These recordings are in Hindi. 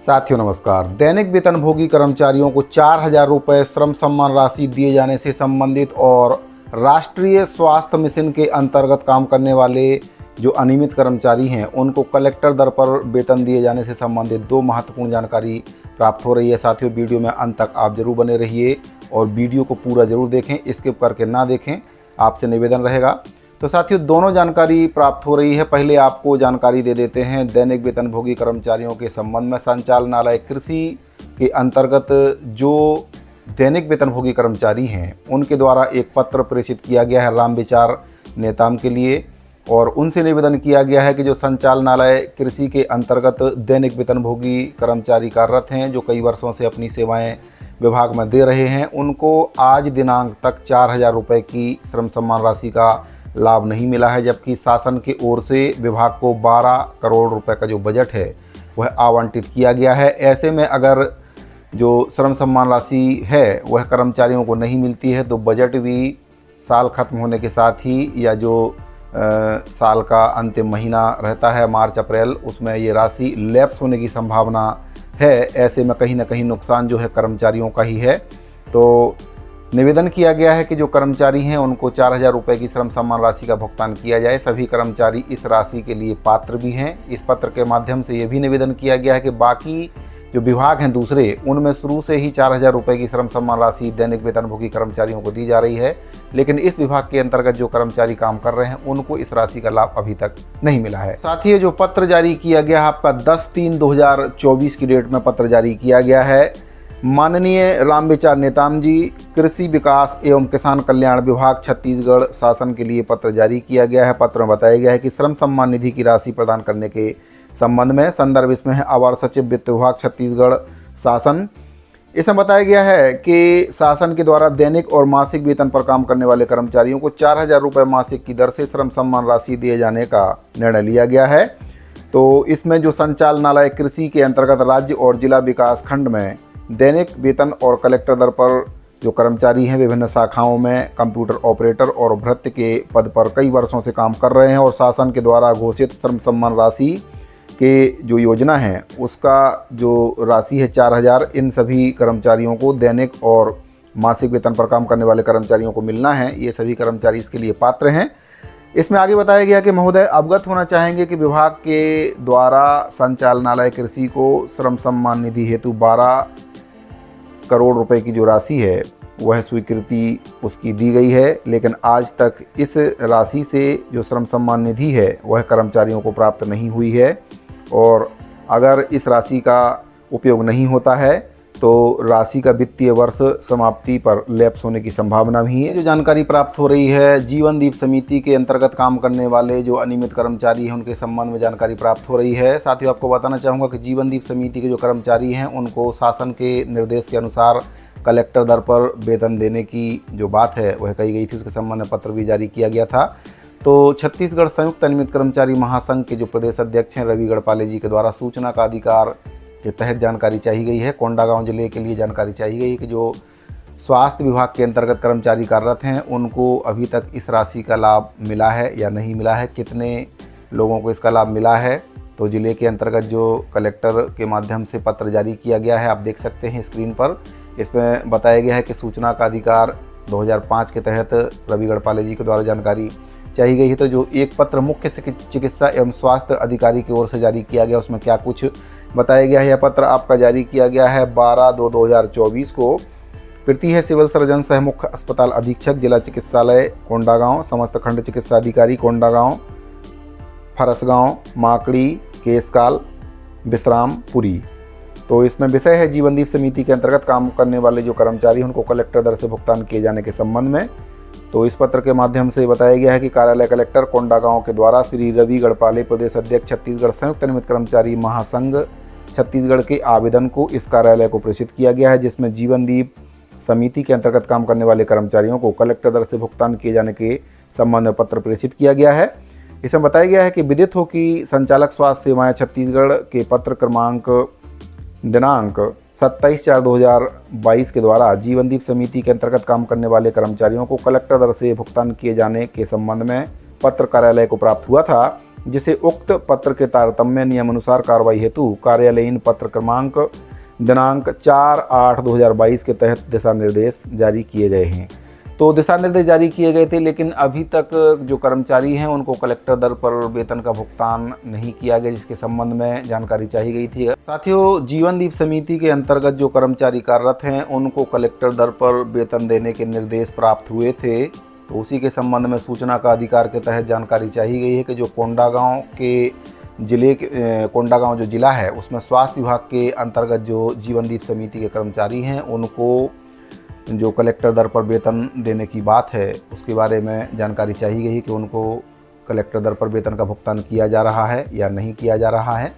साथियों नमस्कार। दैनिक वेतनभोगी कर्मचारियों को 4,000 रुपये श्रम सम्मान राशि दिए जाने से संबंधित और राष्ट्रीय स्वास्थ्य मिशन के अंतर्गत काम करने वाले जो अनियमित कर्मचारी हैं उनको कलेक्टर दर पर वेतन दिए जाने से संबंधित दो महत्वपूर्ण जानकारी प्राप्त हो रही है। साथियों वीडियो में अंत तक आप जरूर बने रहिए और वीडियो को पूरा जरूर देखें, स्किप करके ना देखें, आपसे निवेदन रहेगा। तो साथियों दोनों जानकारी प्राप्त हो रही है। पहले आपको जानकारी दे देते हैं दैनिक वेतनभोगी कर्मचारियों के संबंध में। संचालनालय कृषि के अंतर्गत जो दैनिक वेतनभोगी कर्मचारी हैं उनके द्वारा एक पत्र प्रेषित किया गया है रामविचार नेताम के लिए, और उनसे निवेदन किया गया है कि जो संचालनालय कृषि के अंतर्गत दैनिक वेतनभोगी कर्मचारी कार्यरत हैं, जो कई वर्षों से अपनी सेवाएं विभाग में दे रहे हैं, उनको आज दिनांक तक 4,000 रुपये की श्रम सम्मान राशि का लाभ नहीं मिला है, जबकि शासन की ओर से विभाग को 12 करोड़ रुपए का जो बजट है वह आवंटित किया गया है। ऐसे में अगर जो श्रम सम्मान राशि है वह कर्मचारियों को नहीं मिलती है तो बजट भी साल खत्म होने के साथ ही या जो साल का अंतिम महीना रहता है मार्च अप्रैल, उसमें ये राशि लैप्स होने की संभावना है। ऐसे में कहीं ना कहीं नुकसान जो है कर्मचारियों का ही है। तो निवेदन किया गया है कि जो कर्मचारी हैं उनको 4,000 रुपये की श्रम सम्मान राशि का भुगतान किया जाए। सभी कर्मचारी इस राशि के लिए पात्र भी हैं। इस पत्र के माध्यम से ये भी निवेदन किया गया है कि बाकी जो विभाग हैं दूसरे, उनमें शुरू से ही 4,000 रुपये की श्रम सम्मान राशि दैनिक वेतनभोगी कर्मचारियों को दी जा रही है, लेकिन इस विभाग के अंतर्गत जो कर्मचारी काम कर रहे हैं उनको इस राशि का लाभ अभी तक नहीं मिला है। साथ ही जो पत्र जारी किया गया है आपका 10/3/2024 की डेट में पत्र जारी किया गया है। माननीय रामविचार नेताम जी, कृषि विकास एवं किसान कल्याण विभाग छत्तीसगढ़ शासन के लिए पत्र जारी किया गया है। पत्र में बताया गया है कि श्रम सम्मान निधि की राशि प्रदान करने के संबंध में संदर्भ इसमें है अवर सचिव वित्त विभाग छत्तीसगढ़ शासन। इसमें बताया गया है कि शासन के द्वारा दैनिक और मासिक वेतन पर काम करने वाले कर्मचारियों को 4,000 रुपये मासिक की दर से श्रम सम्मान राशि दिए जाने का निर्णय लिया गया है। तो इसमें जो संचालनालय कृषि के अंतर्गत राज्य और जिला विकास खंड में दैनिक वेतन और कलेक्टर दर पर जो कर्मचारी हैं विभिन्न शाखाओं में कंप्यूटर ऑपरेटर और भृत्य के पद पर कई वर्षों से काम कर रहे हैं और शासन के द्वारा घोषित श्रम सम्मान राशि के जो योजना है उसका जो राशि है 4,000, इन सभी कर्मचारियों को दैनिक और मासिक वेतन पर काम करने वाले कर्मचारियों को मिलना है। ये सभी कर्मचारी इसके लिए पात्र हैं। इसमें आगे बताया गया कि महोदय अवगत होना चाहेंगे कि विभाग के द्वारा संचालनालय कृषि को श्रम सम्मान निधि हेतु 12 करोड़ रुपए की जो राशि है वह स्वीकृति उसकी दी गई है, लेकिन आज तक इस राशि से जो श्रम सम्मान निधि है वह कर्मचारियों को प्राप्त नहीं हुई है, और अगर इस राशि का उपयोग नहीं होता है तो राशि का वित्तीय वर्ष समाप्ति पर लैप्स होने की संभावना भी है। जो जानकारी प्राप्त हो रही है जीवन दीप समिति के अंतर्गत काम करने वाले जो अनियमित कर्मचारी हैं उनके संबंध में जानकारी प्राप्त हो रही है। साथ ही आपको बताना चाहूँगा कि जीवन दीप समिति के जो कर्मचारी हैं उनको शासन के निर्देश के अनुसार कलेक्टर दर पर वेतन देने की जो बात है वह कही गई थी, उसके संबंध में पत्र भी जारी किया गया था। तो छत्तीसगढ़ संयुक्त अनियमित कर्मचारी महासंघ के जो प्रदेश अध्यक्ष हैं रवि गढ़पाले जी के द्वारा सूचना का अधिकार के तहत जानकारी चाहिए गई है। कोंडागांव जिले के लिए जानकारी चाहिए गई कि जो स्वास्थ्य विभाग के अंतर्गत कर्मचारी कार्यरत हैं उनको अभी तक इस राशि का लाभ मिला है या नहीं मिला है, कितने लोगों को इसका लाभ मिला है। तो जिले के अंतर्गत जो कलेक्टर के माध्यम से पत्र जारी किया गया है आप देख सकते हैं स्क्रीन पर। इसमें बताया गया है कि सूचना का अधिकार 2005 के तहत रवि गढ़पाले जी के द्वारा जानकारी चाहिए गई है। तो जो एक पत्र मुख्य चिकित्सा एवं स्वास्थ्य अधिकारी की ओर से जारी किया गया उसमें क्या कुछ बताया गया है। यह पत्र आपका जारी किया गया है 12/2/2024 को। प्रति है सिविल सर्जन सह मुख्य अस्पताल अधीक्षक जिला चिकित्सालय कोंडागांव, समस्त खंड चिकित्सा अधिकारी कोंडागांव, फरसगांव, माकड़ी, केसकाल, विश्रामपुरी। तो इसमें विषय है जीवनदीप समिति के अंतर्गत काम करने वाले जो कर्मचारी हैं उनको कलेक्टर दर से भुगतान किए जाने के संबंध में। तो इस पत्र के माध्यम से बताया गया है कि कार्यालय कलेक्टर कोंडागांव के द्वारा श्री रवि गढ़पाले प्रदेश अध्यक्ष छत्तीसगढ़ संयुक्त अनियमित कर्मचारी महासंघ छत्तीसगढ़ के आवेदन को इस कार्यालय को प्रेषित किया गया है, जिसमें जीवनदीप समिति के अंतर्गत काम करने वाले कर्मचारियों को कलेक्टर दर से भुगतान किए जाने के संबंध में पत्र प्रेषित किया गया है। इसमें बताया गया है कि विदित हो कि संचालक स्वास्थ्य सेवाएं छत्तीसगढ़ के पत्र क्रमांक दिनांक 27/4/2022 के द्वारा जीवनदीप समिति के अंतर्गत काम करने वाले कर्मचारियों को कलेक्टर दर से भुगतान किए जाने के संबंध में पत्र कार्यालय को प्राप्त हुआ था। जिसे उक्त पत्र के तारतम्य नियमानुसार कार्रवाई हेतु कार्यालयीन पत्र क्रमांक दिनांक 4/8/2022 के तहत दिशा निर्देश जारी किए गए हैं। तो दिशा निर्देश जारी किए गए थे, लेकिन अभी तक जो कर्मचारी हैं उनको कलेक्टर दर पर वेतन का भुगतान नहीं किया गया, जिसके संबंध में जानकारी चाहिए गई थी। साथियों, जीवनदीप समिति के अंतर्गत जो कर्मचारी कार्यरत हैं उनको कलेक्टर दर पर वेतन देने के निर्देश प्राप्त हुए थे, तो उसी के संबंध में सूचना का अधिकार के तहत जानकारी चाहिए गई है कि जो कोंडागांव के कोंडागांव जो जिला है उसमें स्वास्थ्य विभाग के अंतर्गत जो जीवनदीप समिति के कर्मचारी हैं उनको जो कलेक्टर दर पर वेतन देने की बात है उसके बारे में जानकारी चाहिए गई कि उनको कलेक्टर दर पर वेतन का भुगतान किया जा रहा है या नहीं किया जा रहा है।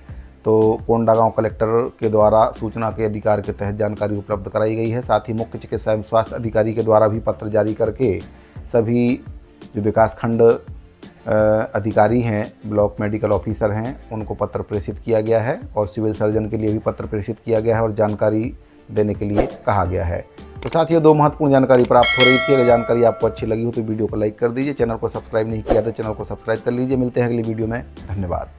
तो कोंडागांव कलेक्टर के द्वारा सूचना के अधिकार के तहत जानकारी उपलब्ध कराई गई है। साथ ही मुख्य चिकित्सा एवं स्वास्थ्य अधिकारी के द्वारा भी पत्र जारी करके सभी जो विकासखंड अधिकारी हैं, ब्लॉक मेडिकल ऑफिसर हैं, उनको पत्र प्रेषित किया गया है और सिविल सर्जन के लिए भी पत्र प्रेषित किया गया है और जानकारी देने के लिए कहा गया है। तो साथियों, 2 महत्वपूर्ण जानकारी प्राप्त हो रही थी। अगर जानकारी आपको अच्छी लगी हो तो वीडियो को लाइक कर दीजिए, चैनल को सब्सक्राइब नहीं किया तो चैनल को सब्सक्राइब कर लीजिए। मिलते हैं अगली वीडियो में, धन्यवाद।